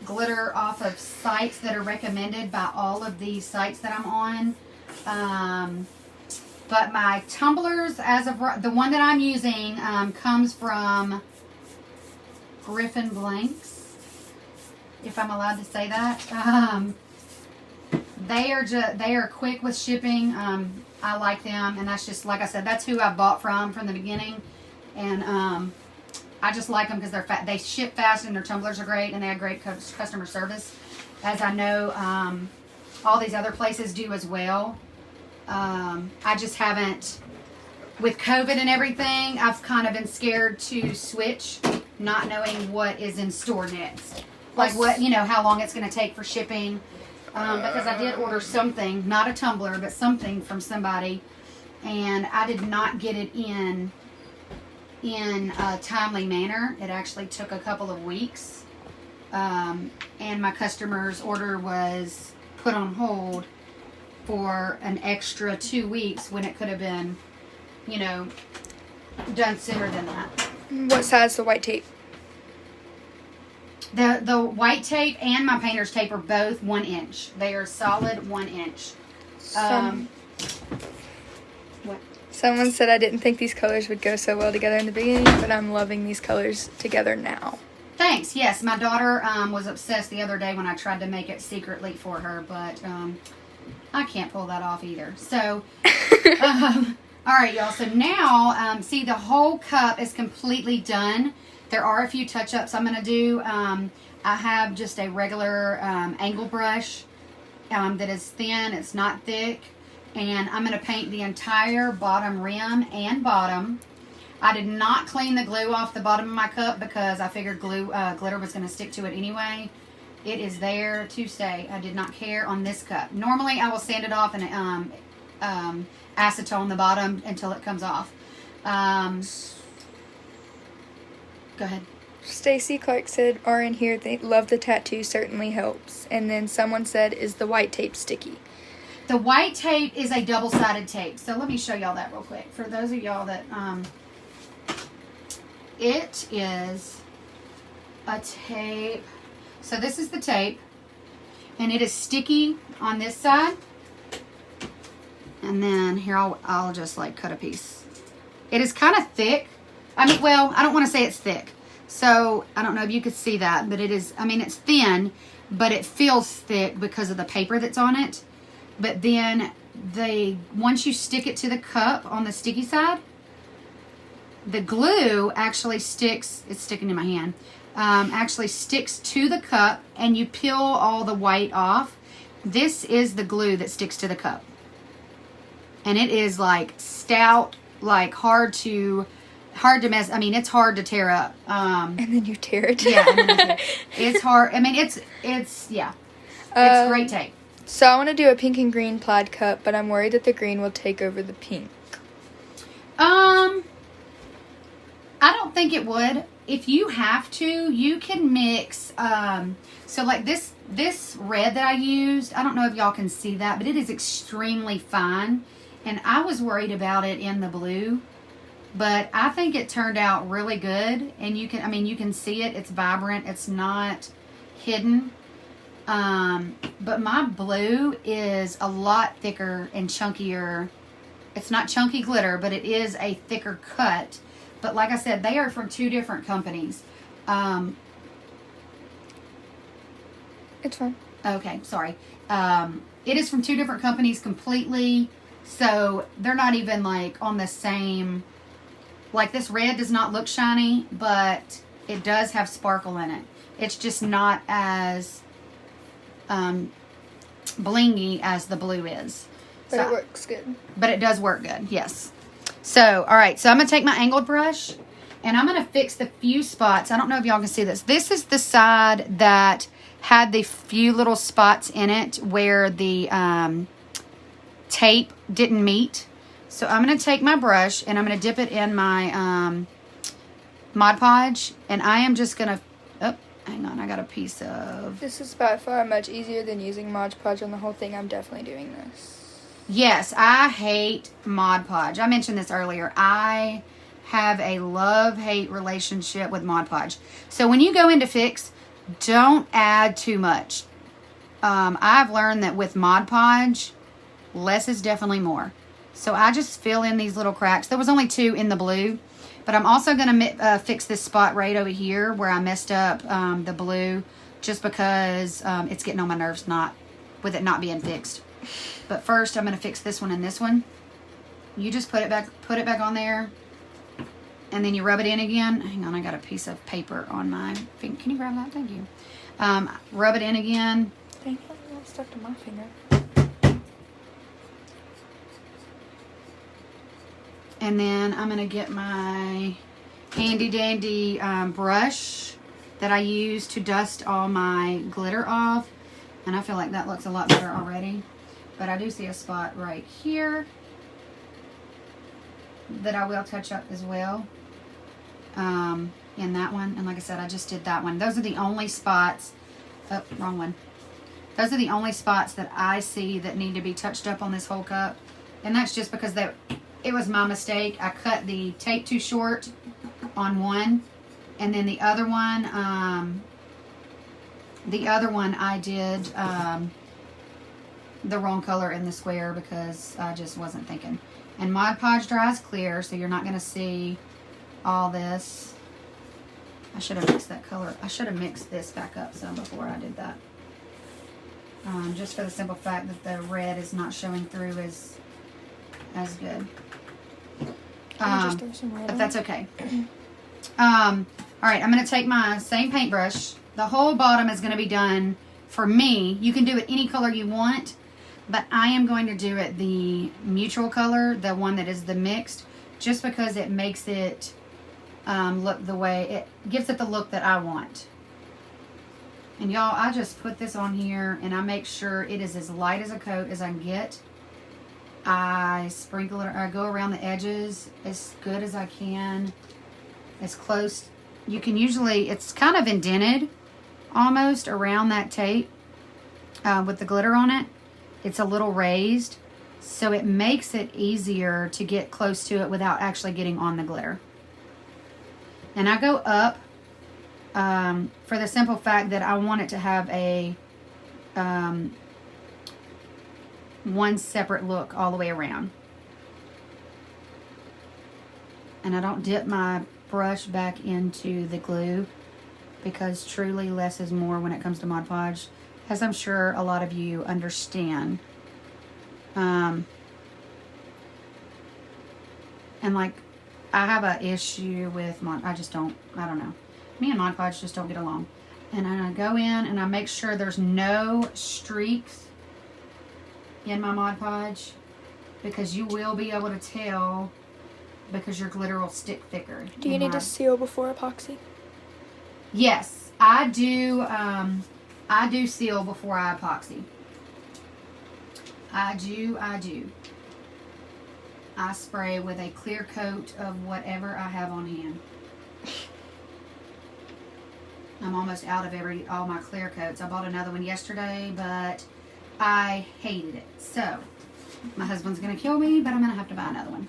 A: glitter off of sites that are recommended by all of these sites that I'm on. But my tumblers, as of the one that I'm using, comes from Griffin Blanks, if I'm allowed to say that. They are quick with shipping. I like them, and that's just, like I said, that's who I bought from the beginning, and I just like them because they ship fast, and their tumblers are great, and they have great customer service, as I know all these other places do as well. I just haven't, with COVID and everything, I've kind of been scared to switch, not knowing what is in store next, like how long it's going to take for shipping. Because I did order something, not a tumbler, but something from somebody, and I did not get it in a timely manner. It actually took a couple of weeks, and my customer's order was put on hold for an extra 2 weeks when it could have been, done sooner than that.
B: What size the white tape?
A: The white tape and my painter's tape are both 1 inch. They are solid 1 inch. What?
B: Someone said I didn't think these colors would go so well together in the beginning, but I'm loving these colors together now.
A: Thanks. Yes, my daughter was obsessed the other day when I tried to make it secretly for her, but I can't pull that off either. So, all right, y'all. So now, see, the whole cup is completely done. There are a few touch-ups I'm going to do. I have just a regular angle brush that is thin. It's not thick. And I'm going to paint the entire bottom rim and bottom. I did not clean the glue off the bottom of my cup because I figured glitter was going to stick to it anyway. It is there to stay. I did not care on this cup. Normally, I will sand it off and acetone the bottom until it comes off. Go ahead.
B: Stacy Clark said, are in here, they love the tattoo, certainly helps. And then someone said, is the white tape sticky?
A: The white tape is a double-sided tape. So let me show y'all that real quick. For those of y'all that, it is a tape. So this is the tape. And it is sticky on this side. And then here, I'll just like cut a piece. It is kind of thick. I mean, well, I don't want to say it's thick. So, I don't know if you could see that, but it is, I mean, it's thin, but it feels thick because of the paper that's on it. But then, once you stick it to the cup on the sticky side, the glue actually sticks, it's sticking in my hand, actually sticks to the cup, and you peel all the white off. This is the glue that sticks to the cup. And it is like stout, like hard to mess. I mean, it's hard to tear up.
B: And then you tear it.
A: Yeah, it's hard. I mean, it's yeah. It's great tape.
B: So I want to do a pink and green plaid cup, but I'm worried that the green will take over the pink.
A: I don't think it would. If you have to, you can mix. So like this red that I used, I don't know if y'all can see that, but it is extremely fine. And I was worried about it in the blue, but I think it turned out really good. And you can see it. It's vibrant. It's not hidden. But my blue is a lot thicker and chunkier. It's not chunky glitter, but it is a thicker cut. But like I said, they are from two different companies.
B: It's fine.
A: Okay, sorry. It is from two different companies completely. So they're not even like on the same. Like this red does not look shiny, but it does have sparkle in it. It's just not as blingy as the blue is.
B: But it works good.
A: But it does work good, yes. So, all right. So I'm going to take my angled brush, and I'm going to fix the few spots. I don't know if y'all can see this. This is the side that had the few little spots in it where the tape didn't meet. So I'm going to take my brush, and I'm going to dip it in my Mod Podge, and I am just going to... Oh, hang on. I got a piece of...
B: This is by far much easier than using Mod Podge on the whole thing. I'm definitely doing this.
A: Yes, I hate Mod Podge. I mentioned this earlier. I have a love-hate relationship with Mod Podge. So when you go in to fix, don't add too much. I've learned that with Mod Podge, less is definitely more. So I just fill in these little cracks. There was only 2 in the blue. But I'm also going to fix this spot right over here where I messed up the blue, just because it's getting on my nerves with it not being fixed. But first, I'm going to fix this one and this one. You just put it back on there, and then you rub it in again. Hang on, I got a piece of paper on my finger. Can you grab that? Thank you. Rub it in again.
B: Thank you. It's stuck to my finger.
A: And then I'm going to get my handy dandy brush that I use to dust all my glitter off. And I feel like that looks a lot better already. But I do see a spot right here that I will touch up as well in that one. And like I said, I just did that one. Those are the only spots. Oh, wrong one. Those are the only spots that I see that need to be touched up on this whole cup. And that's just because it was my mistake. I cut the tape too short on one. And then the other one I did the wrong color in the square because I just wasn't thinking. And Mod Podge dries clear, so you're not going to see all this. I should have mixed that color. I should have mixed this back up some before I did that. Just for the simple fact that the red is not showing through as good.
B: Just throw some red
A: but
B: on?
A: that's okay. All right, I'm going to take my same paintbrush. The whole bottom is going to be done for me. You can do it any color you want, but I am going to do it the neutral color, the one that is the mixed, just because it makes it look the way, it gives it the look that I want. And y'all, I just put this on here and I make sure it is as light as a coat as I can get. I sprinkle it, I go around the edges as good as I can, as close. You can usually, it's kind of indented almost around that tape with the glitter on it. It's a little raised, so it makes it easier to get close to it without actually getting on the glitter. And I go up for the simple fact that I want it to have a one separate look all the way around. And I don't dip my brush back into the glue because truly less is more when it comes to Mod Podge, as I'm sure a lot of you understand. And like, I have an issue with I don't know. Me and Mod Podge just don't get along. And I go in and I make sure there's no streaks in my Mod Podge, because you will be able to tell, because your glitter will stick thicker.
B: Do you need to seal before epoxy?
A: Yes, I do. I do seal before I epoxy. I do. I spray with a clear coat of whatever I have on hand. I'm almost out of all my clear coats. I bought another one yesterday, but I hated it. So, my husband's going to kill me, but I'm going to have to buy another one.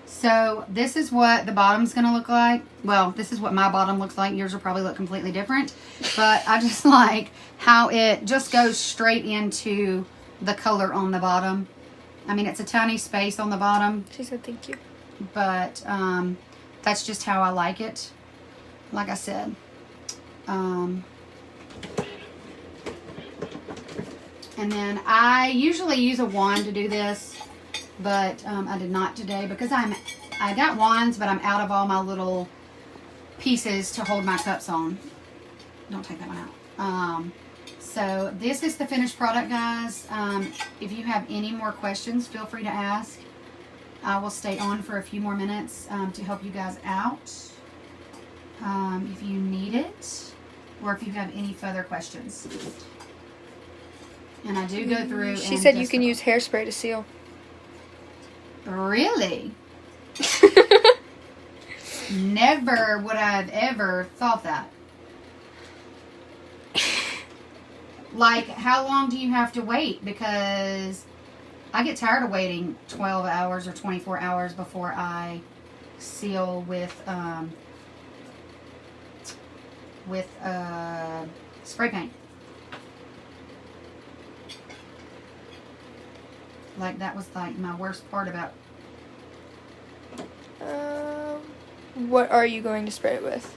A: So, this is what the bottom's going to look like. Well, this is what my bottom looks like. Yours will probably look completely different. But I just like how it just goes straight into the color on the bottom. I mean, it's a tiny space on the bottom.
B: She said thank you.
A: But that's just how I like it. Like I said. And then I usually use a wand to do this, but I did not today because I got wands, but I'm out of all my little pieces to hold my cups on. Don't take that one out. So this is the finished product, guys. If you have any more questions, feel free to ask. I will stay on for a few more minutes to help you guys out if you need it, or if you have any further questions. And I do go through.
B: She said you can use hairspray to seal.
A: Really? Never would I have ever thought that. Like, how long do you have to wait? Because I get tired of waiting 12 hours or 24 hours before I seal with spray paint. Like, that was like my worst part about.
B: What are you going to spray it with?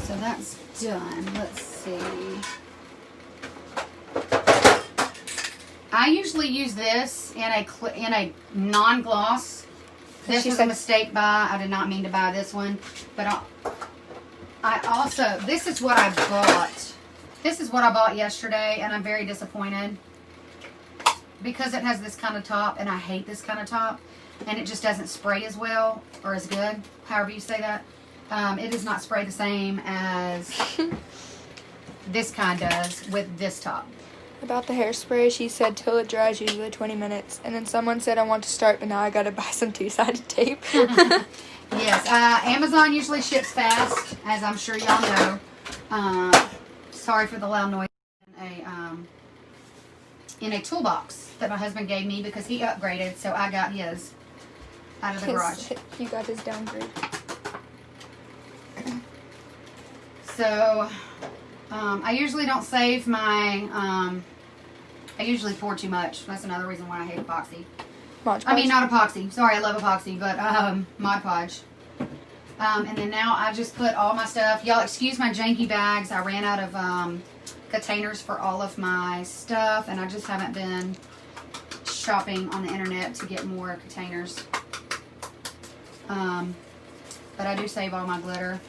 A: So that's done. Let's see. I usually use this in a non-gloss. This was a mistake buy. I did not mean to buy this one, but I also, this is what I bought. This is what I bought yesterday, and I'm very disappointed because it has this kind of top, and I hate this kind of top, and it just doesn't spray as well or as good, however you say that. It does not spray the same as this kind does with this top.
B: About the hairspray, she said till it dries, usually 20 minutes. And then someone said I want to start, but now I gotta buy some two-sided tape.
A: Yes, Amazon usually ships fast, as I'm sure y'all know. Sorry for the loud noise. In a toolbox that my husband gave me because he upgraded, so I got his out of the garage.
B: You got his downgrade.
A: So, I usually don't save my, I usually pour too much. That's another reason why I hate epoxy.
B: Mod Podge.
A: I mean, not epoxy. Sorry, I love epoxy, but Mod Podge. And then now I just put all my stuff. Y'all excuse my janky bags. I ran out of containers for all of my stuff, and I just haven't been shopping on the internet to get more containers. But I do save all my glitter.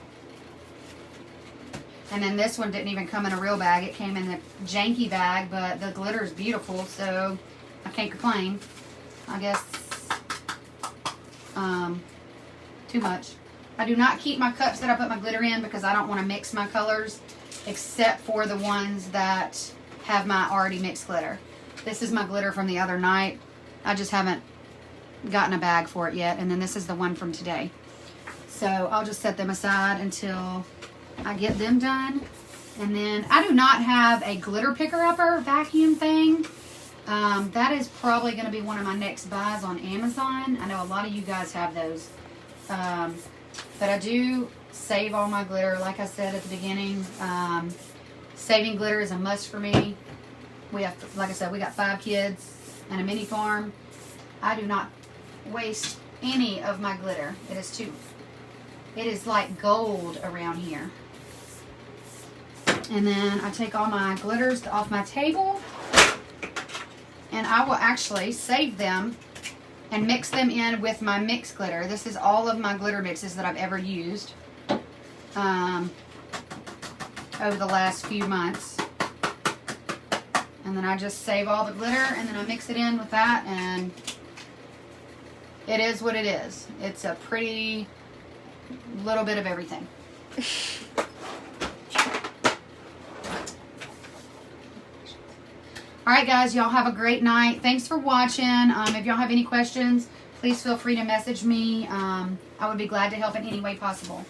A: And then this one didn't even come in a real bag. It came in the janky bag, but the glitter is beautiful, so I can't complain. I guess too much. I do not keep my cups that I put my glitter in because I don't want to mix my colors, except for the ones that have my already mixed glitter. This is my glitter from the other night. I just haven't gotten a bag for it yet. And then this is the one from today. So I'll just set them aside until I get them done. And then I do not have a glitter picker-upper vacuum thing. That is probably going to be one of my next buys on Amazon. I know a lot of you guys have those. But I do save all my glitter. Like I said at the beginning, saving glitter is a must for me. We have, like I said, we got 5 kids and a mini farm. I do not waste any of my glitter. It is too It is like gold around here. And then I take all my glitters off my table, and I will actually save them and mix them in with my mix glitter. This is all of my glitter mixes that I've ever used over the last few months. And then I just save all the glitter, and then I mix it in with that, and it is what it is. It's a pretty little bit of everything. Alright guys, y'all have a great night. Thanks for watching. If y'all have any questions, please feel free to message me. I would be glad to help in any way possible.